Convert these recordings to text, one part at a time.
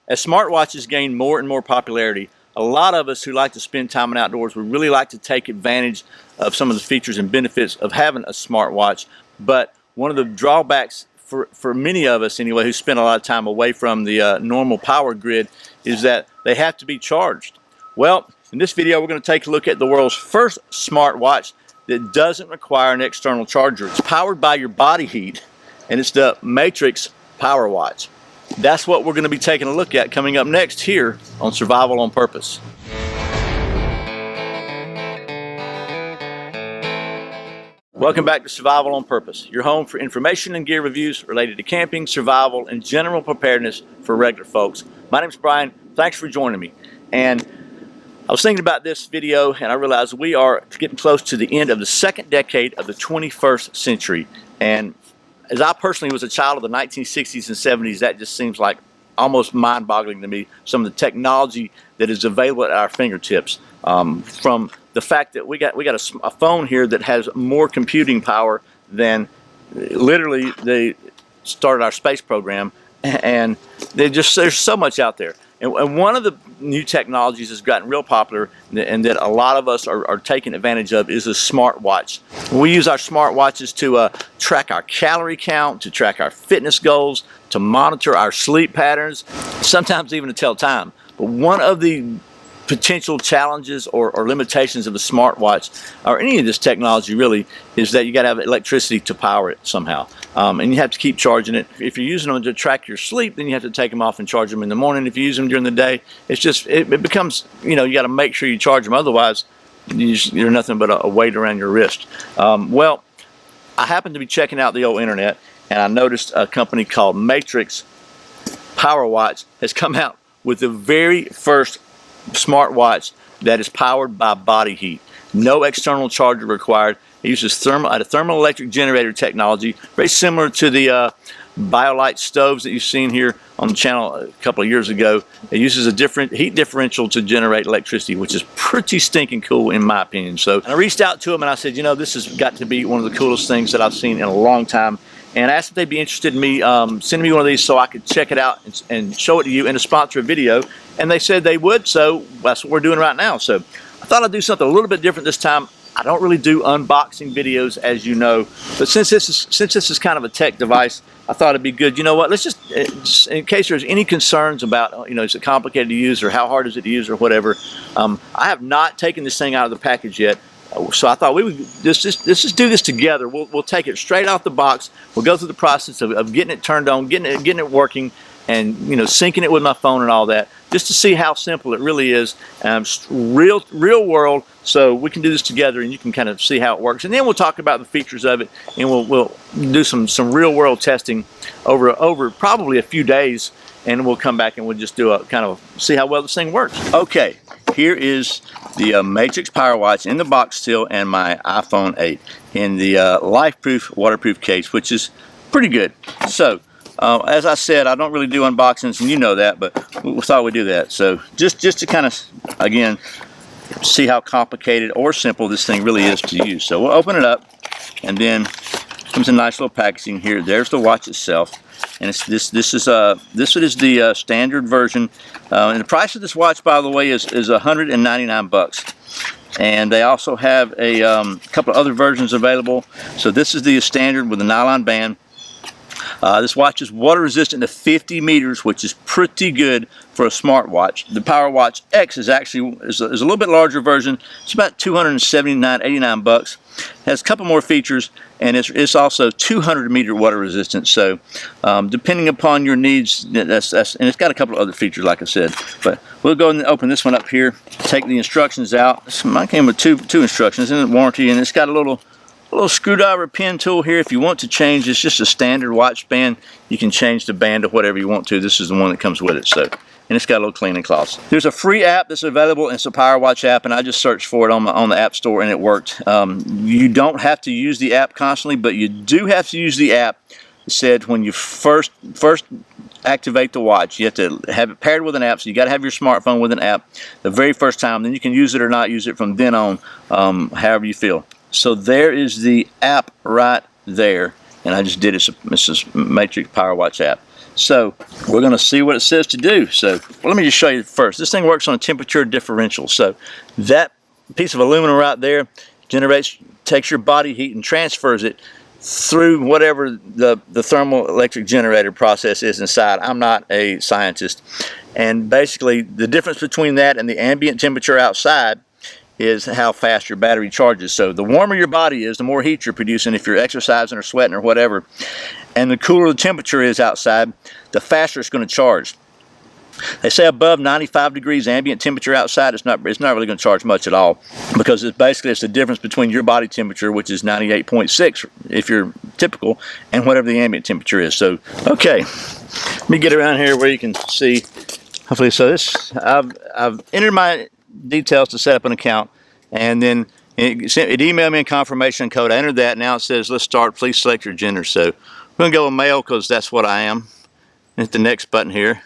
As smartwatches gain more and more popularity, a lot of us who like to spend time in outdoors would really like to take advantage of some of the features and benefits of having a smartwatch. But one of the drawbacks for many of us anyway who spend a lot of time away from the normal power grid is that they have to be charged. Well, in this video we're going to take a look at the world's first smartwatch that doesn't require an external charger. It's powered by your body heat, and it's the Matrix Powerwatch. That's what we're going to be taking a look at coming up next here on Survival on Purpose. Welcome back to Survival on Purpose, your home for information and gear reviews related to camping, survival, and general preparedness for regular folks. My name's Brian. Thanks for joining me. And I was thinking about this video and I realized we are getting close to the end of the second decade of the 21st century. And as I personally was a child of the 1960s and 70s, that just seems like almost mind-boggling to me, some of the technology that is available at our fingertips. From the fact that we got a phone here that has more computing power than literally they started our space program, and there's so much out there. And one of the new technologies that's gotten real popular and that a lot of us are taking advantage of is a smartwatch. We use our smartwatches to track our calorie count, to track our fitness goals, to monitor our sleep patterns, sometimes even to tell time. But one of the potential challenges or limitations of a smartwatch or any of this technology really is that you got to have electricity to power it somehow, and you have to keep charging it. If you're using them to track your sleep, then you have to take them off and charge them in the morning. If you use them during the day, it becomes, you got to make sure you charge them, otherwise you're nothing but a weight around your wrist. Well, I happened to be checking out the old internet and I noticed a company called Matrix Powerwatch has come out with the very first smartwatch that is powered by body heat. No external charger required. It uses thermal electric generator technology, very similar to the Backlight stoves that you've seen here on the channel a couple of years ago. It uses a different heat differential to generate electricity, which is pretty stinking cool in my opinion. So I reached out to them and I said, this has got to be one of the coolest things that I've seen in a long time. And I asked if they'd be interested in me sending me one of these so I could check it out and show it to you and to sponsor a video. And they said they would, so that's what we're doing right now. So I thought I'd do something a little bit different this time. I don't really do unboxing videos, as you know, but since this is kind of a tech device, I thought it'd be good. You know what? Let's just in case there's any concerns about, is it complicated to use or how hard is it to use or whatever. I have not taken this thing out of the package yet. So I thought we would let's just do this together. We'll take it straight out the box. We'll go through the process of getting it turned on, getting it working, and syncing it with my phone and all that, just to see how simple it really is. Real world. So we can do this together, and you can kind of see how it works. And then we'll talk about the features of it, and we'll do some real world testing over probably a few days, and we'll come back and we'll just do a kind of see how well this thing works. Okay. Here is the Matrix Powerwatch in the box still, and my iPhone 8 in the life-proof, waterproof case, which is pretty good. So, as I said, I don't really do unboxings, and you know that, but we thought we'd do that. So, just to kind of, again, see how complicated or simple this thing really is to use. So, we'll open it up, and then comes a nice little packaging here. There's the watch itself. And this is the standard version, and the price of this watch, by the way, is $199. And they also have a couple of other versions available. So this is the standard with the nylon band. This watch is water resistant to 50 meters, which is pretty good for a smartwatch. The Powerwatch X is actually is a little bit larger version. It's about $279.89. Has a couple more features, and it's also 200 meter water resistant. So depending upon your needs, and it's got a couple of other features, like I said. But we'll go and open this one up here. Take the instructions out. Mine came with two instructions and a warranty, and it's got a little screwdriver pin tool here. If you want to change, it's just a standard watch band. You can change the band to whatever you want to. This is the one that comes with it. So. And it's got a little cleaning cloths. There's a free app that's available. It's a Powerwatch app, and I just searched for it on the App Store, and it worked. You don't have to use the app constantly, but you do have to use the app. It said when you first activate the watch, you have to have it paired with an app. So you got to have your smartphone with an app the very first time. Then you can use it or not use it from then on, however you feel. So there is the app right there, and I just did it. It's a Matrix Powerwatch app. So we're going to see what it says to do. So let me just show you first. This thing works on a temperature differential. So that piece of aluminum right there takes your body heat and transfers it through whatever the thermal electric generator process is inside. I'm not a scientist. And basically the difference between that and the ambient temperature outside is how fast your battery charges. So the warmer your body is, the more heat you're producing if you're exercising or sweating or whatever. And the cooler the temperature is outside, the faster it's going to charge. They say above 95 degrees ambient temperature outside, it's not really going to charge much at all, because it's the difference between your body temperature, which is 98.6 if you're typical, and whatever the ambient temperature is. So, okay, let me get around here where you can see. Hopefully, so this I've entered my details to set up an account, and then it emailed me a confirmation code. I entered that. Now it says, let's start. Please select your gender. So we're going to go with male because that's what I am. Hit the next button here.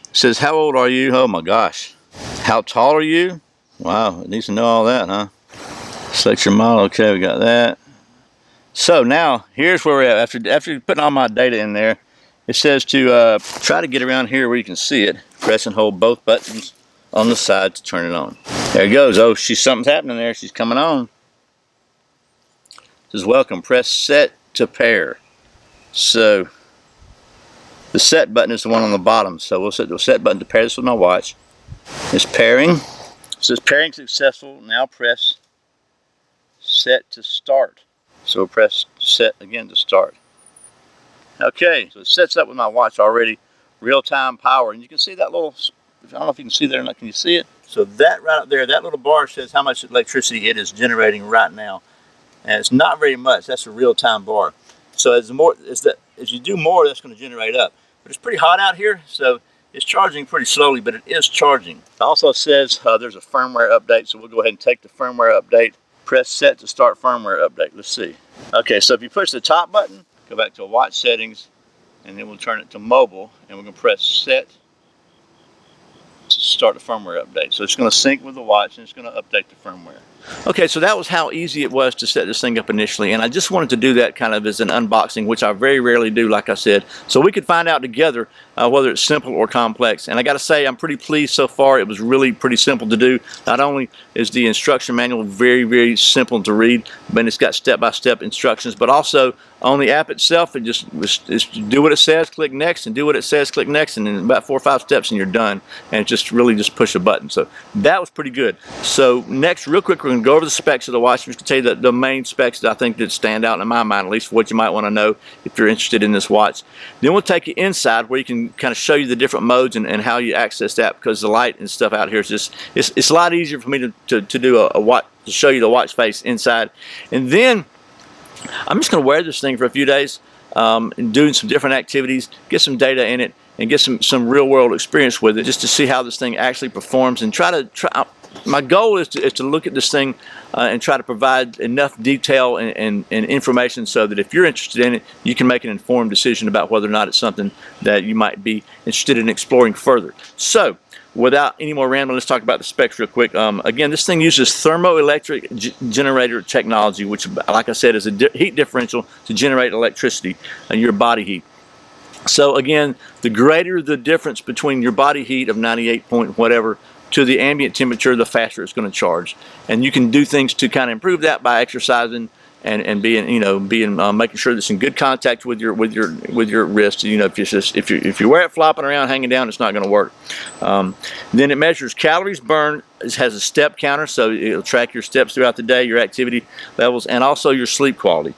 It says, how old are you? Oh my gosh. How tall are you? Wow, it needs to know all that, huh? Select your model. Okay, we got that. So now, here's where we're at. After putting all my data in there, it says to try to get around here where you can see it. Press and hold both buttons on the side to turn it on. There it goes. Oh, something's happening there. She's coming on. It says, welcome. Press set to pair. So the set button is the one on the bottom. So we'll set the set button to pair this with my watch. It's pairing. It says pairing successful. Now press set to start. So we'll press set again to start. Okay, so it sets up with my watch already. Real-time power. And you can see that little, I don't know if you can see that or not. Can you see it? So that right up there, that little bar says how much electricity it is generating right now. And it's not very much. That's a real-time bar. So as you do more, that's going to generate up. But it's pretty hot out here, so it's charging pretty slowly, but it is charging. It also says there's a firmware update, so we'll go ahead and take the firmware update. Press set to start firmware update. Let's see. Okay, so if you push the top button, go back to watch settings, and then we'll turn it to mobile, and we're going to press set to start the firmware update. So it's going to sync with the watch, and it's going to update the firmware. Okay, so that was how easy it was to set this thing up initially, and I just wanted to do that kind of as an unboxing, which I very rarely do, like I said, so we could find out together whether it's simple or complex. And I got to say, I'm pretty pleased so far. It was really pretty simple to do. Not only is the instruction manual very, very simple to read, but it's got step-by-step instructions, but also on the app itself, it just do what it says, click next, and do what it says, click next, and in about 4 or 5 steps and you're done. And it's just really just push a button. So that was pretty good. So next, real quick, we're going to go over the specs of the watch. I'm just going to tell you the main specs that I think that stand out in my mind, at least what you might want to know if you're interested in this watch. Then we'll take you inside where you can kind of show you the different modes and how you access that, because the light and stuff out here is just, it's a lot easier for me to do a watch, to show you the watch face inside. And then I'm just going to wear this thing for a few days and doing some different activities, get some data in it, and get some real world experience with it, just to see how this thing actually performs, and my goal is to look at this thing and try to provide enough detail and information so that if you're interested in it, you can make an informed decision about whether or not it's something that you might be interested in exploring further. So without any more rambling, let's talk about the specs real quick. Again, this thing uses thermoelectric generator technology, which, like I said, is a heat differential to generate electricity and your body heat. So again, the greater the difference between your body heat of 98 point whatever to the ambient temperature, the faster it's going to charge. And you can do things to kind of improve that by exercising and making sure that it's in good contact with your wrist. You know, if you wear it flopping around, hanging down, it's not going to work. Then it measures calories burned. It has a step counter, so it'll track your steps throughout the day, your activity levels, and also your sleep quality.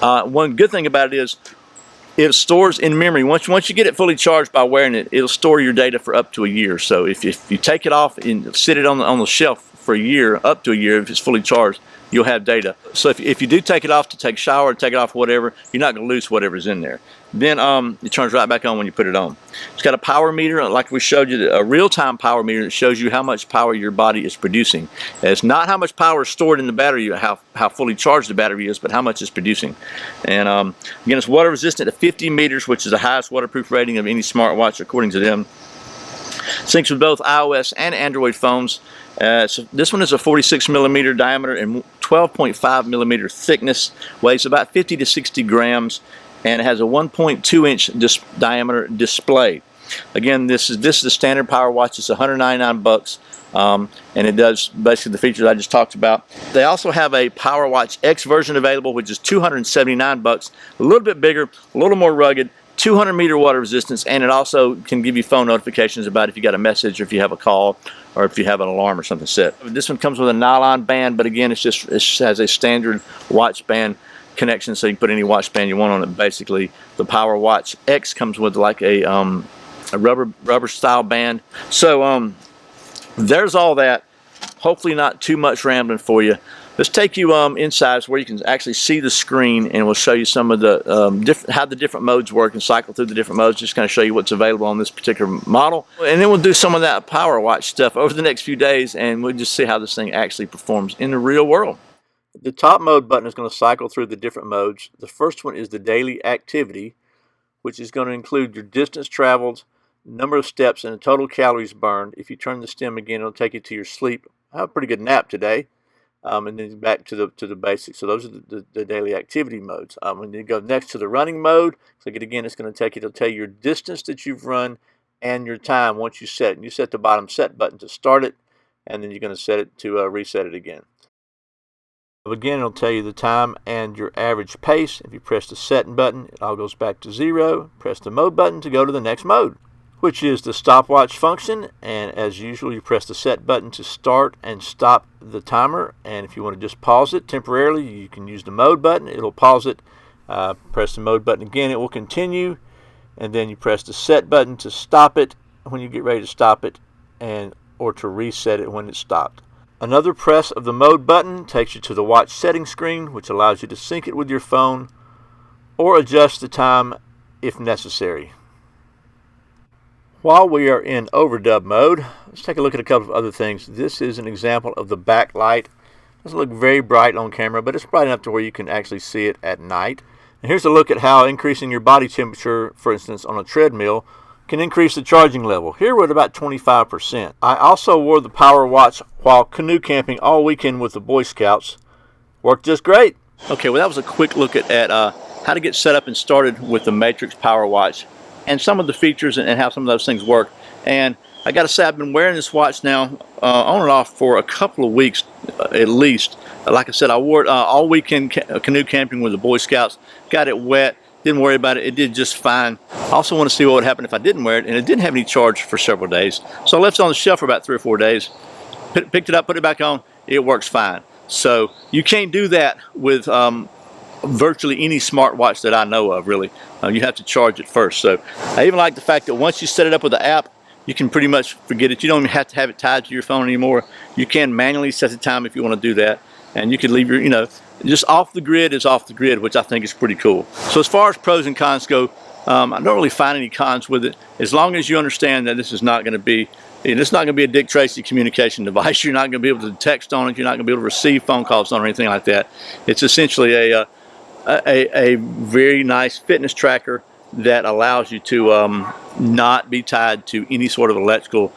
One good thing about it is it stores in memory. Once you get it fully charged by wearing it, it'll store your data for up to a year. So if you take it off and sit it on the shelf for a year, up to a year, if it's fully charged, you'll have data. So if you do take it off to take a shower or take it off whatever, you're not going to lose whatever's in there. Then it turns right back on when you put it on. It's got a power meter, like we showed you, a real-time power meter that shows you how much power your body is producing. And it's not how much power is stored in the battery, how fully charged the battery is, but how much it's producing. And again, it's water resistant to 50 meters, which is the highest waterproof rating of any smartwatch according to them. Syncs with both iOS and Android phones. So this one is a 46 millimeter diameter and 12.5 millimeter thickness. Weighs about 50 to 60 grams. and it has a 1.2 inch diameter display. Again, this is the standard power watch. It's 199 bucks, and it does basically the features I just talked about. They also have a Powerwatch X version available, which is 279 bucks, a little bit bigger, a little more rugged, 200-meter water resistance, and it also can give you phone notifications about if you got a message or if you have a call or if you have an alarm or something set. This one comes with a nylon band, but again, it has a standard watch band connection, so you can put any watch band you want on it. Basically, the Powerwatch X comes with like a rubber style band. So there's all that. Hopefully not too much rambling for you. Let's take you inside where you can actually see the screen, and we'll show you some of the how the different modes work and cycle through the different modes. Just kind of show you what's available on this particular model, and then we'll do some of that Powerwatch stuff over the next few days, and we'll just see how this thing actually performs in the real world. The top mode button is going to cycle through the different modes. The first one is the daily activity, which is going to include your distance traveled, number of steps, and the total calories burned. If you turn the stem again, it'll take you to your sleep. I have a pretty good nap today. And then back to the basics. So those are the daily activity modes. When you go next to the running mode, click it again, it's going to take you, it'll tell you your distance that you've run and your time once you set it. And you set the bottom set button to start it, and then you're going to set it to reset it again. Again, it'll tell you the time and your average pace. If you press the set button, it all goes back to 0. Press the mode button to go to the next mode, which is the stopwatch function. And as usual, you press the set button to start and stop the timer. And if you want to just pause it temporarily, you can use the mode button. It'll pause it. Press the mode button again, it will continue. And then you press the set button to stop it when you get ready to stop it, or to reset it when it's stopped. Another press of the mode button takes you to the watch settings screen, which allows you to sync it with your phone or adjust the time if necessary. While we are in overdub mode, let's take a look at a couple of other things. This is an example of the backlight. It doesn't look very bright on camera, but it's bright enough to where you can actually see it at night. And here's a look at how increasing your body temperature, for instance, on a treadmill, can increase the charging level. Here we're at about 25%. I also wore the Powerwatch while canoe camping all weekend with the Boy Scouts. Worked just great. Okay, well that was a quick look at how to get set up and started with the Matrix Powerwatch and some of the features and how some of those things work. And I gotta say, I've been wearing this watch now on and off for a couple of weeks at least. Like I said, I wore it all weekend canoe camping with the Boy Scouts. Got it wet. Didn't worry about it. It did just fine. I also want to see what would happen if I didn't wear it, and it didn't have any charge for several days. So I left it on the shelf for about 3 or 4 days. Picked it up, put it back on. It works fine. So you can't do that with virtually any smartwatch that I know of, really. You have to charge it first. So I even like the fact that once you set it up with the app, you can pretty much forget it. You don't even have to have it tied to your phone anymore. You can manually set the time if you want to do that. And you can leave your, just off the grid is off the grid, which I think is pretty cool. So as far as pros and cons go, I don't really find any cons with it, as long as you understand that this is not going to be, it's not going to be a Dick Tracy communication device. You're not going to be able to text on it. You're not going to be able to receive phone calls on it or anything like that. It's essentially a very nice fitness tracker that allows you to not be tied to any sort of electrical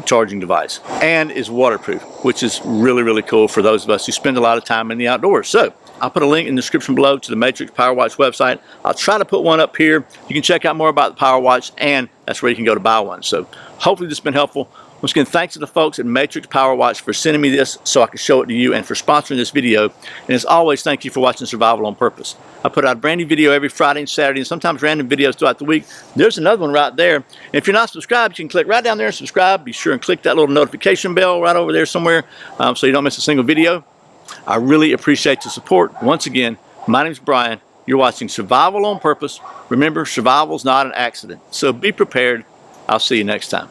charging device, and is waterproof, which is really, really cool for those of us who spend a lot of time in the outdoors. So I'll put a link in the description below to the Matrix Powerwatch website. I'll try to put one up here. You can check out more about the Powerwatch, and that's where you can go to buy one. So hopefully this has been helpful. Once again, thanks to the folks at Matrix Powerwatch for sending me this so I can show it to you, and for sponsoring this video. And as always, thank you for watching Survival on Purpose. I put out a brand new video every Friday and Saturday, and sometimes random videos throughout the week. There's another one right there. And if you're not subscribed, you can click right down there and subscribe. Be sure and click that little notification bell right over there somewhere so you don't miss a single video. I really appreciate the support. Once again, my name's Brian. You're watching Survival on Purpose. Remember, survival's not an accident. So be prepared. I'll see you next time.